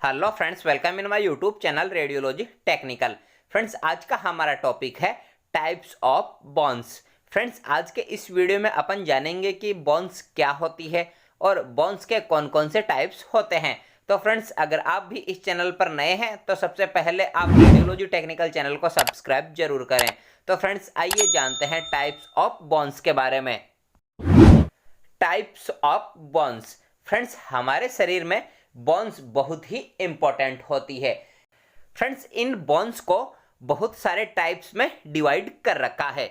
Hello friends, welcome in my YouTube channel radiology technical. Friends, आज का हमारा topic है टाइप्स ऑफ बोन्स। फ्रेंड्स, आज के इस वीडियो में अपन जानेंगे कि बोन्स क्या होती है और बोन्स के कौन कौन से टाइप्स होते हैं। तो फ्रेंड्स, अगर आप भी इस चैनल पर नए हैं तो सबसे पहले आप रेडियोलॉजी टेक्निकल चैनल को सब्सक्राइब जरूर करें। तो फ्रेंड्स, आइए जानते हैं टाइप्स ऑफ बोन्स के बारे में। Types of bones. फ्रेंड्स, हमारे शरीर में बोन्स बहुत ही इंपॉर्टेंट होती है। फ्रेंड्स, इन बोन्स को बहुत सारे टाइप्स में डिवाइड कर रखा है।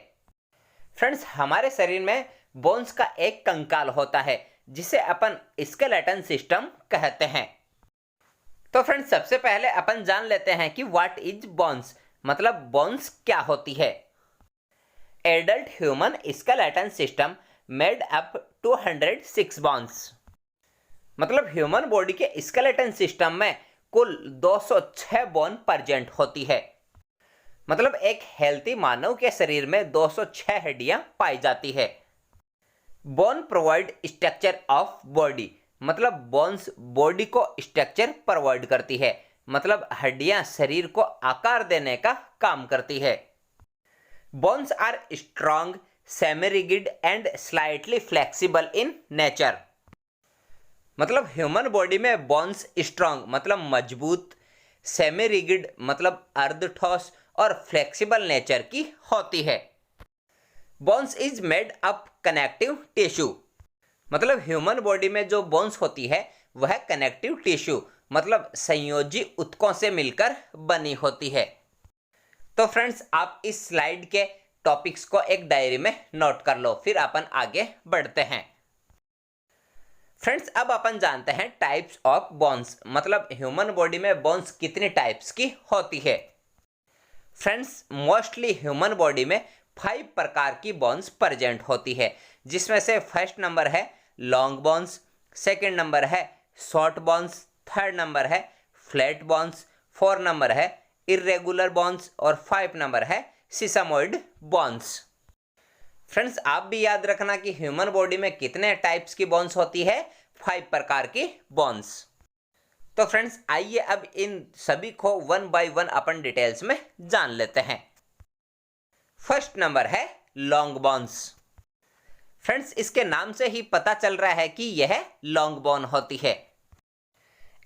फ्रेंड्स, हमारे शरीर में बोन्स का एक कंकाल होता है जिसे अपन स्केलेटन सिस्टम कहते हैं। तो फ्रेंड्स, सबसे पहले अपन जान लेते हैं कि व्हाट इज बोन्स, मतलब बोन्स क्या होती है। Adult human skeleton system made up 206 bones, मतलब ह्यूमन बॉडी के स्केलेटन सिस्टम में कुल 206 बोन प्रेजेंट होती है। मतलब एक हेल्थी मानव के शरीर में 206 हड्डियां पाई जाती है। Bone provide structure of body, मतलब बोन्स बॉडी को स्ट्रक्चर प्रोवाइड करती है, मतलब हड्डियां शरीर को आकार देने का काम करती है। Bones are strong, semi rigid and slightly flexible in nature, मतलब ह्यूमन बॉडी में बोन्स स्ट्रॉन्ग मतलब मजबूत, सेमी रिजिड मतलब अर्धठोस और फ्लेक्सिबल नेचर की होती है। Bones is made up connective tissue, मतलब ह्यूमन बॉडी में जो बोन्स होती है वह कनेक्टिव टिश्यू मतलब संयोजी ऊतकों से मिलकर बनी होती है। तो फ्रेंड्स, आप इस स्लाइड के टॉपिक्स को एक डायरी में नोट कर लो, फिर अपन आगे बढ़ते हैं। फ्रेंड्स, अब अपन जानते हैं टाइप्स ऑफ बोन्स, मतलब ह्यूमन बॉडी में बोन्स कितनी टाइप्स की होती है। फ्रेंड्स, मोस्टली ह्यूमन बॉडी में 5 प्रकार की बोन्स प्रेजेंट होती है, जिसमें से फर्स्ट नंबर है लॉन्ग बोन्स, सेकंड नंबर है शॉर्ट बोन्स, थर्ड नंबर है फ्लैट बोन्स, 4 नंबर है इर्रेगुलर बोन्स और 5 नंबर है सिसामोइड बोन्स। फ्रेंड्स, आप भी याद रखना कि ह्यूमन बॉडी में कितने टाइप्स की बोन्स होती है, 5 प्रकार की बोन्स। तो फ्रेंड्स, आइए अब इन सभी को one by one upon details में जान लेते हैं। फर्स्ट नंबर है लॉन्ग बोन्स। फ्रेंड्स, इसके नाम से ही पता चल रहा है कि यह लॉन्ग बोन होती है।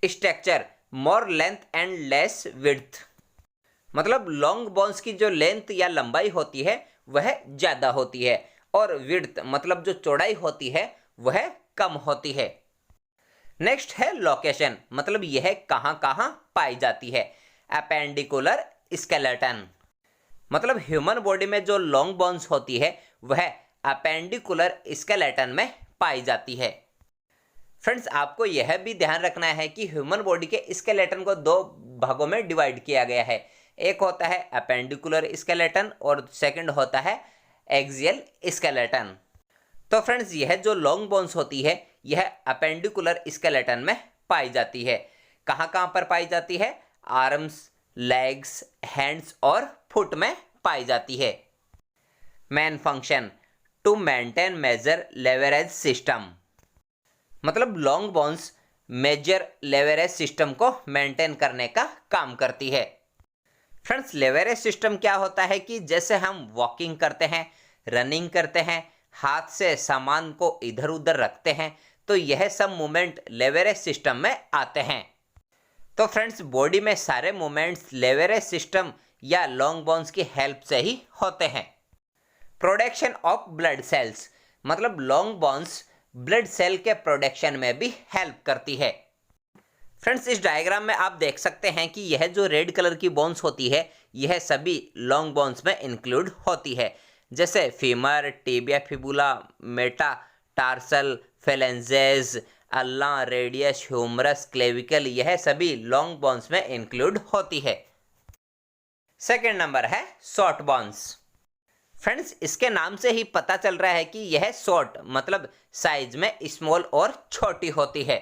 Structure more length and less width, मतलब लॉन्ग बोन्स की जो लेंथ या लंबाई होती है वह ज्यादा होती है और विड्थ मतलब जो चौड़ाई होती है वह कम होती है। नेक्स्ट है लोकेशन, मतलब यह कहां कहां पाई जाती है। अपेंडिकुलर स्केलेटन, मतलब ह्यूमन बॉडी में जो लॉन्ग बोन्स होती है वह अपेंडिकुलर स्केलेटन में पाई जाती है। फ्रेंड्स, आपको यह भी ध्यान रखना है कि ह्यूमन बॉडी के स्केलेटन को 2 भागों में डिवाइड किया गया है। एक होता है अपेंडिकुलर स्केलेटन और सेकंड होता है एक्सियल स्केलेटन। तो फ्रेंड्स, यह जो लॉन्ग बोन्स होती है यह अपेंडिकुलर स्केलेटन में पाई जाती है। कहाँ कहाँ पर पाई जाती है? आर्म्स, लेग्स, हैंड्स और फुट में पाई जाती है। Main function to maintain major leverage system, मतलब long bones major leverage system को मेंटेन करने का काम करती है। फ्रेंड्स, लेवरेज सिस्टम क्या होता है कि जैसे हम वॉकिंग करते हैं, रनिंग करते हैं, हाथ से सामान को इधर उधर रखते हैं, तो यह सब मूवमेंट लेवरेज सिस्टम में आते हैं। तो फ्रेंड्स, बॉडी में सारे मूवमेंट्स लेवरेज सिस्टम या लॉन्ग बोन्स की हेल्प से ही होते हैं। प्रोडक्शन ऑफ ब्लड सेल्स, मतलब लॉन्ग बोन्स ब्लड सेल के प्रोडक्शन में भी हेल्प करती है। फ्रेंड्स, इस डायग्राम में आप देख सकते हैं कि यह जो रेड कलर की बोन्स होती है यह सभी लॉन्ग बोन्स में इंक्लूड होती है, जैसे femur, tibia fibula, metatarsal, phalanges, ulna, radius, humerus, clavicle, यह सभी लॉन्ग बोन्स में इंक्लूड होती है। सेकेंड नंबर है शॉर्ट बोन्स। फ्रेंड्स, इसके नाम से ही पता चल रहा है कि यह शॉर्ट मतलब साइज में स्मॉल और छोटी होती है।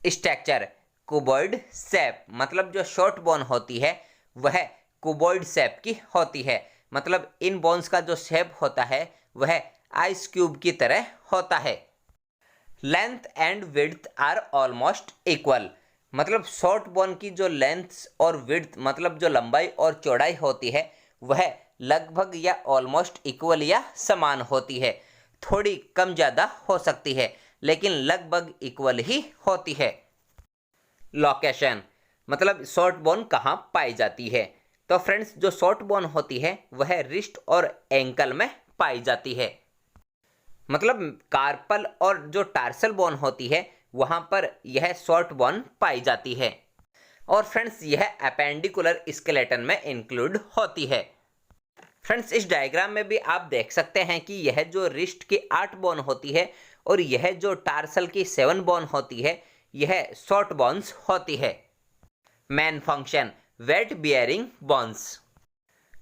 स्ट्रक्चर कुबॉइड शेप, मतलब जो शॉर्ट बोन होती है वह कुबॉइड शेप की होती है, मतलब इन बोन्स का जो शेप होता है वह आइस क्यूब की तरह होता है। Length and width are almost equal, मतलब शॉर्ट बोन की जो लेंथ और विड्थ मतलब जो लंबाई और चौड़ाई होती है वह लगभग या ऑलमोस्ट इक्वल या समान होती है। थोड़ी कम ज़्यादा हो सकती है लेकिन लगभग इक्वल ही होती है। लोकेशन मतलब शॉर्ट बोन कहाँ पाई जाती है। तो फ्रेंड्स जो शॉर्ट बोन होती है वह रिस्ट और एंकल में पाई जाती है। मतलब कार्पल और जो टार्सल बोन होती है वहाँ पर यह शॉर्ट बोन पाई जाती है। और फ्रेंड्स यह अपेंडिकुलर स्केलेटन में इंक्लूड होती है। फ्रेंड्स इस डायग्राम में भी आप देख सकते हैं कि यह जो रिस्ट की 8 बोन होती है और यह जो टार्सल की 7 बोन होती है यह शॉर्ट बोन्स होती है। Main function weight bearing bones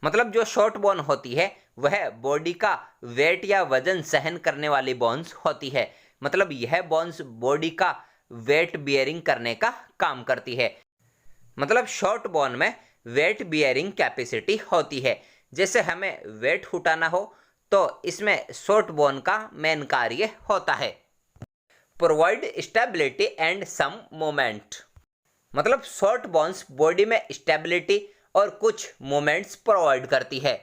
मतलब जो शॉर्ट बोन होती है वह बॉडी का वेट या वजन सहन करने वाली बोन्स होती है। मतलब यह बोन्स बॉडी का वेट बियरिंग करने का काम करती है। मतलब शॉर्ट बोन में वेट बियरिंग कैपेसिटी होती है। जैसे हमें वेट उठाना हो तो इसमें शॉर्ट बोन का मेन कार्य होता है। Provide stability and some moment मतलब शॉर्ट बोन्स बॉडी में स्टेबिलिटी और कुछ मोमेंट्स प्रोवाइड करती है।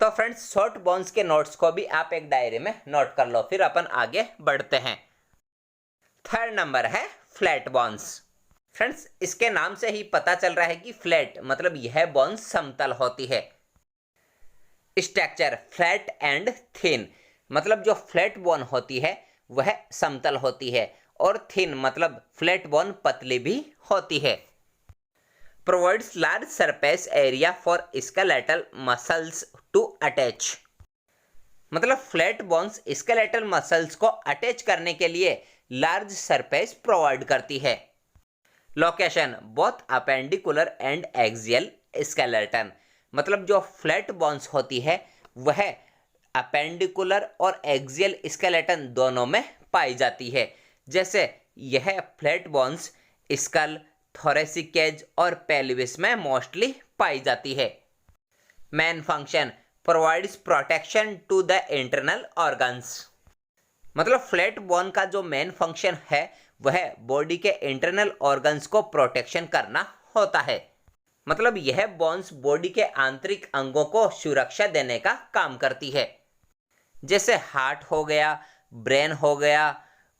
तो फ्रेंड्स शॉर्ट बोन्स के नोट्स को भी आप एक डायरी में नोट कर लो, फिर अपन आगे बढ़ते हैं। थर्ड नंबर है फ्लैट बोन्स। फ्रेंड्स इसके नाम से ही पता चल रहा है कि फ्लैट मतलब यह बोन्स समतल होती है। स्ट्रक्चर फ्लैट एंड थिन मतलब जो फ्लैट बोन होती है वह समतल होती है और थिन मतलब फ्लैट बोन पतली भी होती है। Provides large surface area for skeletal muscles to attach मतलब फ्लैट बोन्स स्केलेटल मसल्स को अटैच करने के लिए लार्ज सरफेस प्रोवाइड करती है। Location both appendicular and axial skeleton मतलब जो फ्लैट बोन्स होती है वह अपेंडिकुलर और एक्सियल स्केलेटन दोनों में पाई जाती है। जैसे यह flat bones skull, thoracic cage और पेल्विस में मोस्टली पाई जाती है। Main function provides protection to the internal organs मतलब फ्लैट बोन का जो मेन फंक्शन है वह बॉडी के इंटरनल ऑर्गन्स को प्रोटेक्शन करना होता है। मतलब यह बोन्स बॉडी के आंतरिक अंगों को सुरक्षा देने का काम करती है। जैसे हार्ट हो गया, ब्रेन हो गया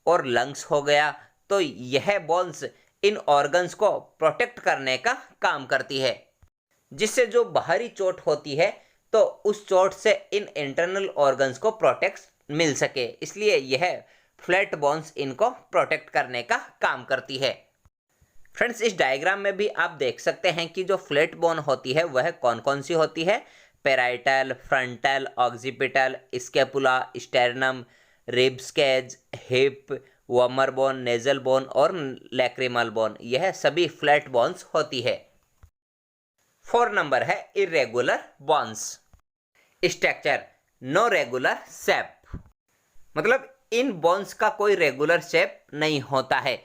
और लंग्स हो गया, तो यह बोन्स इन ऑर्गन्स को प्रोटेक्ट करने का काम करती है। जिससे जो बाहरी चोट होती है तो उस चोट से इन इंटरनल ऑर्गन्स को प्रोटेक्ट मिल सके, इसलिए यह फ्लैट बोन्स इनको प्रोटेक्ट करने का काम करती है। फ्रेंड्स इस डायग्राम में भी आप देख सकते हैं कि जो फ्लैट बोन होती है वह कौन कौन सी होती है। Parietal, frontal, occipital, scapula, sternum, ribs cage, hip, vomer bone, nasal bone और लैक्रिमल बोन, यह सभी फ्लैट बोन्स होती है। 4 नंबर है irregular bones. Structure no regular shape मतलब इन बोन्स का कोई रेगुलर शेप नहीं होता है।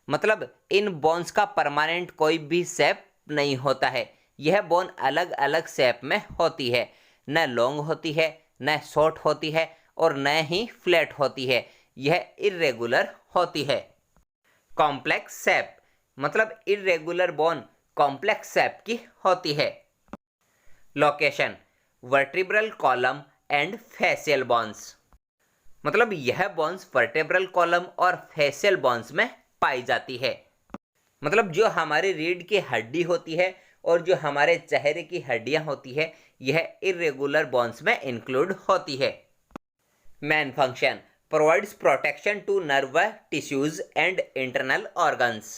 मतलब इन बोन्स का परमानेंट कोई भी शेप नहीं होता है। यह बोन अलग अलग शेप में होती है, न लॉन्ग होती है, न शॉर्ट होती है और न ही फ्लैट होती है। यह इरेगुलर होती है। कॉम्प्लेक्स शेप मतलब इरेगुलर बोन कॉम्प्लेक्स शेप की होती है। Location vertebral column and facial bones मतलब यह बोन्स वर्टेब्रल कॉलम और फेशियल बोन्स में पाई जाती है। मतलब जो हमारी रीढ़ की हड्डी होती है और जो हमारे चेहरे की हड्डियां होती है यह इरेगुलर बोन्स में इंक्लूड होती है। Main function provides protection to nerve tissues and internal organs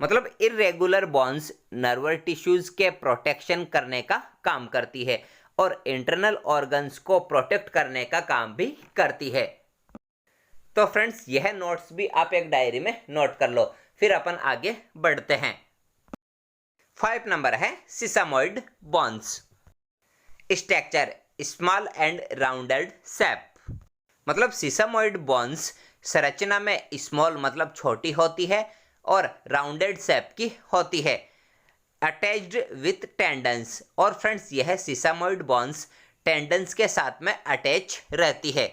मतलब इरेगुलर बोन्स नर्व टिश्यूज के प्रोटेक्शन करने का काम करती है और इंटरनल ऑर्गन्स को प्रोटेक्ट करने का काम भी करती है। तो फ्रेंड्स यह नोट्स भी आप एक डायरी में नोट कर लो, फिर अपन आगे बढ़ते हैं। 5 नंबर है sesamoid bones. Structure small and rounded shape मतलब सिसामोइड बोन्स संरचना में स्मॉल मतलब छोटी होती है और राउंडेड शेप की होती है, अटैच्ड विथ टेंडन्स और फ्रेंड्स यह सिसामोइड बोन्स टेंडन्स के साथ में अटैच रहती है।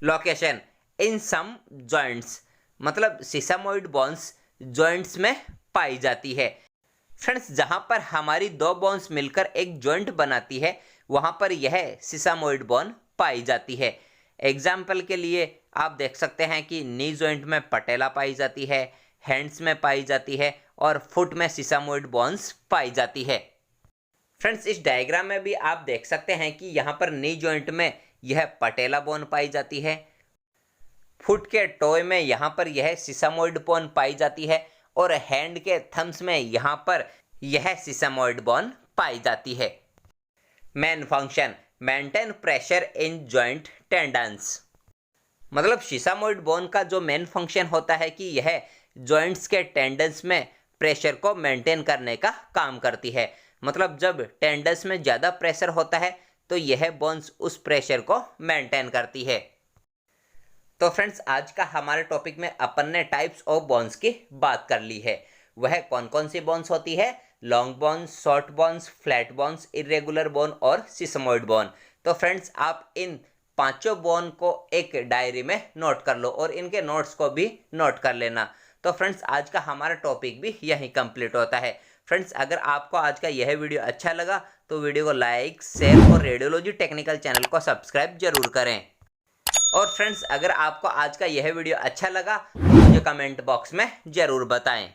लोकेशन इन सम जॉइंट्स मतलब सिसामोइड बोन्स जॉइंट्स में पाई जाती है। फ्रेंड्स, जहां पर हमारी दो बोन्स मिलकर एक जॉइंट बनाती है वहां पर यह सिसामोइड बोन पाई जाती है। एग्जाम्पल के लिए आप देख सकते हैं कि नी जॉइंट में पटेला पाई जाती है, हैंड्स में पाई जाती है और फुट में सिसामोइड बोन्स पाई जाती है। फ्रेंड्स, इस डायग्राम में भी आप देख सकते हैं कि यहाँ पर नी जॉइंट में यह पटेला बोन पाई जाती है, फुट के टोय में यहाँ पर यह सिसामोइड बोन पाई जाती है और हैंड के थम्स में यहाँ पर यह सिसामोइड बोन पाई जाती है। Main function, maintain pressure in joint tendons. मतलब सिसामोइड बोन का जो मेन फंक्शन होता है कि यह जॉइंट्स के टेंडन्स में प्रेशर को मेंटेन करने का काम करती है। मतलब जब टेंडन्स में ज़्यादा प्रेशर होता है तो यह बोन्स उस प्रेशर को मेंटेन करती है। तो फ्रेंड्स, आज का हमारे टॉपिक में अपन ने टाइप्स ऑफ बोन्स की बात कर ली है। वह कौन कौन सी बोन्स होती है? Long bones, short bones, flat bones, irregular bone और सिसमोइड बोन। तो फ्रेंड्स, आप इन पांचों बोन को एक डायरी में नोट कर लो और इनके नोट्स को भी नोट कर लेना। तो फ्रेंड्स, आज का हमारा टॉपिक भी यहीं कंप्लीट होता है। फ्रेंड्स, अगर आपको आज का यह वीडियो अच्छा लगा तो वीडियो को लाइक, शेयर और रेडियोलॉजी टेक्निकल चैनल को सब्सक्राइब जरूर करें। और फ्रेंड्स, अगर आपको आज का यह वीडियो अच्छा लगा तो मुझे कमेंट बॉक्स में ज़रूर बताएं।